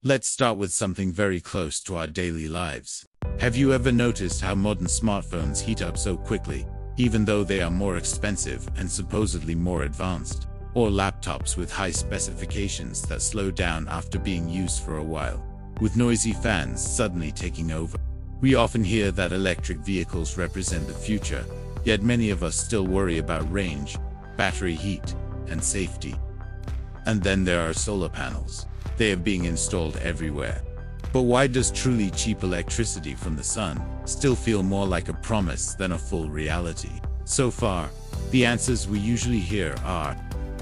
Let's start with something very close to our daily lives. Have you ever noticed how modern smartphones heat up so quickly, even though they are more expensive and supposedly more advanced? Or laptops with high specifications that slow down after being used for a while, with noisy fans suddenly taking over? We often hear that electric vehicles represent the future, yet many of us still worry about range, battery heat, and safety. And then there are solar panels. They are being installed everywhere. But why does truly cheap electricity from the sun still feel more like a promise than a full reality? So far, the answers we usually hear are,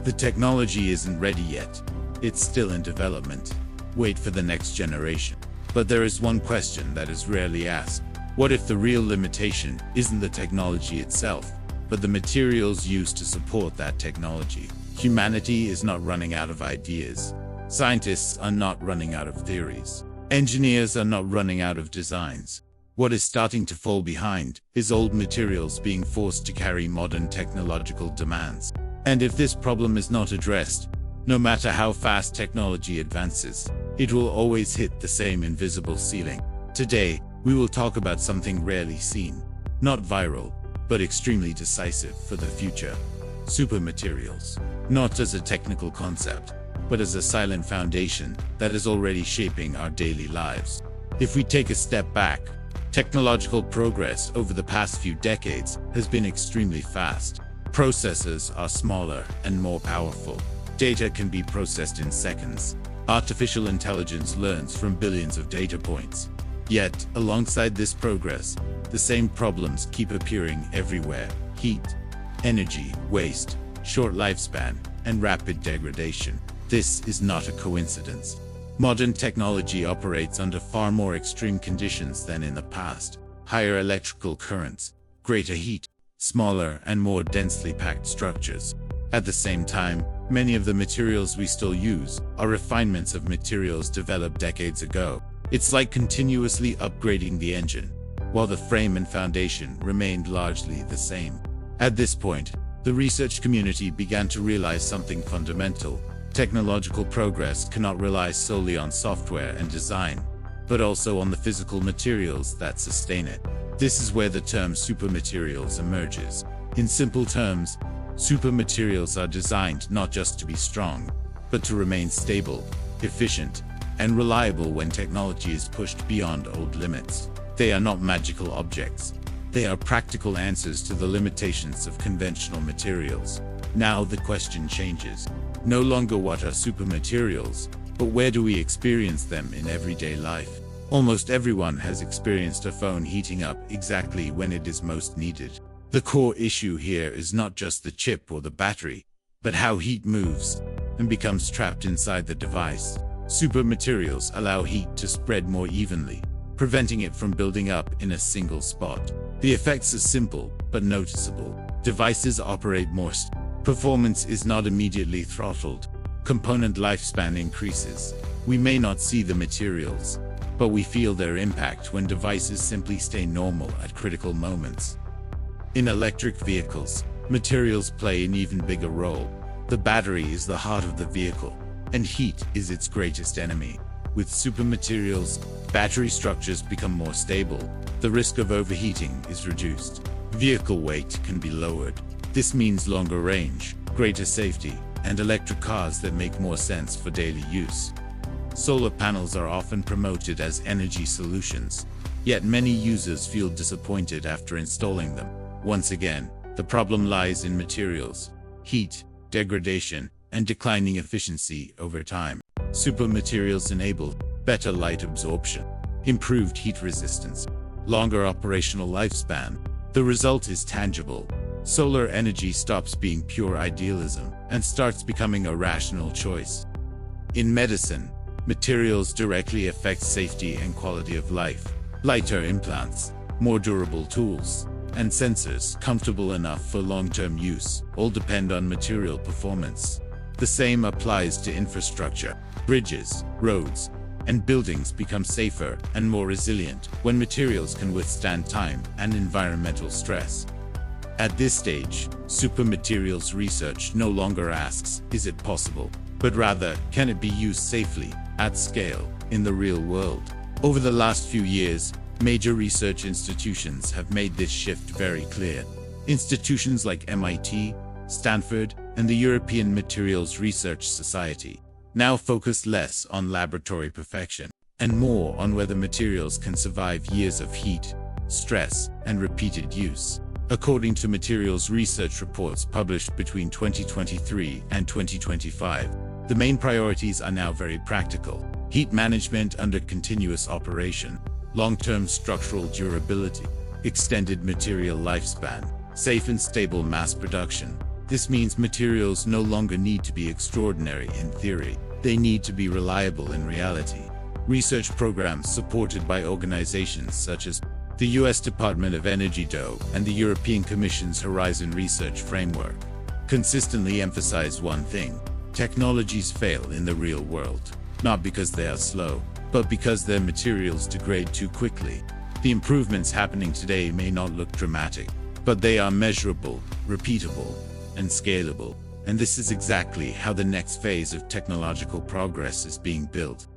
the technology isn't ready yet. It's still in development. Wait for the next generation. But there is one question that is rarely asked. What if the real limitation isn't the technology itself, but the materials used to support that technology? Humanity is not running out of ideas. Scientists are not running out of theories. Engineers are not running out of designs. What is starting to fall behind is old materials being forced to carry modern technological demands. And if this problem is not addressed, no matter how fast technology advances, it will always hit the same invisible ceiling. Today, we will talk about something rarely seen, not viral, but extremely decisive for the future. Supermaterials. Not as a technical concept, but as a silent foundation that is already shaping our daily lives. If we take a step back, technological progress over the past few decades has been extremely fast. Processors are smaller and more powerful. Data can be processed in seconds. Artificial intelligence learns from billions of data points. Yet, alongside this progress, the same problems keep appearing everywhere: heat, energy, waste, short lifespan, and rapid degradation. This is not a coincidence. Modern technology operates under far more extreme conditions than in the past. Higher electrical currents, greater heat, smaller and more densely packed structures. At the same time, many of the materials we still use are refinements of materials developed decades ago. It's like continuously upgrading the engine, while the frame and foundation remained largely the same. At this point, the research community began to realize something fundamental. Technological progress cannot rely solely on software and design, but also on the physical materials that sustain it. This is where the term supermaterials emerges. In simple terms, supermaterials are designed not just to be strong, but to remain stable, efficient, and reliable when technology is pushed beyond old limits. They are not magical objects. They are practical answers to the limitations of conventional materials. Now the question changes. No longer what are supermaterials, but where do we experience them in everyday life? Almost everyone has experienced a phone heating up exactly when it is most needed. The core issue here is not just the chip or the battery, but how heat moves and becomes trapped inside the device. Supermaterials allow heat to spread more evenly, preventing it from building up in a single spot. The effects are simple, but noticeable. Devices operate more. Performance is not immediately throttled. Component lifespan increases. We may not see the materials, but we feel their impact when devices simply stay normal at critical moments. In electric vehicles, materials play an even bigger role. The battery is the heart of the vehicle, and heat is its greatest enemy. With supermaterials, battery structures become more stable. The risk of overheating is reduced. Vehicle weight can be lowered. This means longer range, greater safety, and electric cars that make more sense for daily use. Solar panels are often promoted as energy solutions, yet many users feel disappointed after installing them. Once again, the problem lies in materials, heat, degradation, and declining efficiency over time. Supermaterials enable better light absorption, improved heat resistance, longer operational lifespan. The result is tangible. Solar energy stops being pure idealism and starts becoming a rational choice. In medicine, materials directly affect safety and quality of life. Lighter implants, more durable tools, and sensors comfortable enough for long-term use all depend on material performance. The same applies to infrastructure. Bridges, roads, and buildings become safer and more resilient when materials can withstand time and environmental stress. At this stage, supermaterials research no longer asks, is it possible? But rather, can it be used safely, at scale, in the real world. Over the last few years, major research institutions have made this shift very clear. Institutions like MIT, Stanford, and the European Materials Research Society now focus less on laboratory perfection and more on whether materials can survive years of heat, stress, and repeated use. According to materials research reports published between 2023 and 2025, the main priorities are now very practical: heat management under continuous operation, long-term structural durability, extended material lifespan, safe and stable mass production. This means materials no longer need to be extraordinary in theory. They need to be reliable in reality. Research programs supported by organizations such as the US Department of Energy (DOE) and the European Commission's Horizon Research Framework consistently emphasize one thing: technologies fail in the real world, not because they are slow, but because their materials degrade too quickly. The improvements happening today may not look dramatic, but they are measurable, repeatable, and scalable. And this is exactly how the next phase of technological progress is being built.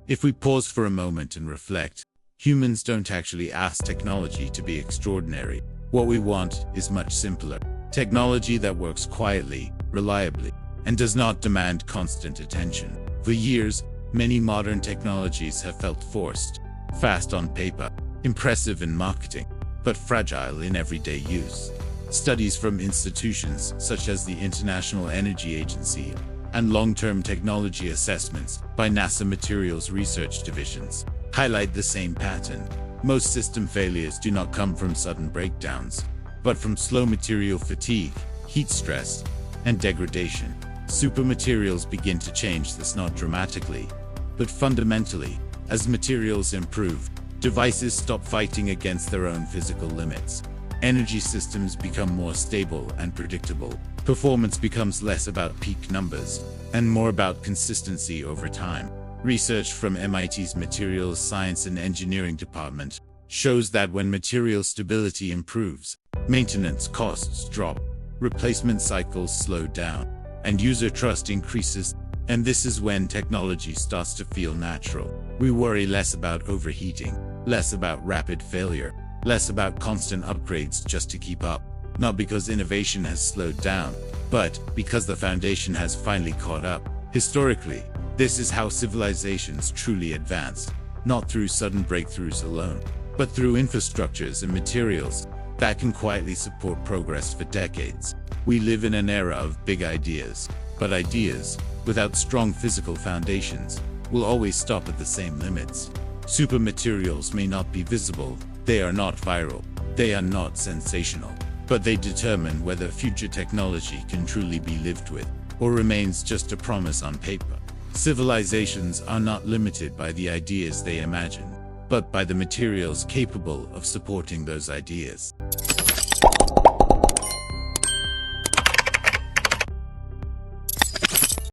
If we pause for a moment and reflect, humans don't actually ask technology to be extraordinary. What we want is much simpler. Technology that works quietly, reliably, and does not demand constant attention. For years, many modern technologies have felt forced, fast on paper, impressive in marketing, but fragile in everyday use. Studies from institutions such as the International Energy Agency and long-term technology assessments by NASA Materials Research Divisions highlight the same pattern. Most system failures do not come from sudden breakdowns, but from slow material fatigue, heat stress, and degradation. Supermaterials begin to change this not dramatically, but fundamentally. As materials improve, devices stop fighting against their own physical limits. Energy systems become more stable and predictable. Performance becomes less about peak numbers and more about consistency over time. Research from MIT's Materials Science and Engineering Department shows that when material stability improves, maintenance costs drop, replacement cycles slow down, and user trust increases. And this is when technology starts to feel natural. We worry less about overheating, less about rapid failure, less about constant upgrades just to keep up. Not because innovation has slowed down, but because the foundation has finally caught up. Historically, this is how civilizations truly advanced, not through sudden breakthroughs alone, but through infrastructures and materials that can quietly support progress for decades. We live in an era of big ideas, but ideas without strong physical foundations will always stop at the same limits. Supermaterials may not be visible, they are not viral, they are not sensational, but they determine whether future technology can truly be lived with, or remains just a promise on paper. Civilizations are not limited by the ideas they imagine, but by the materials capable of supporting those ideas.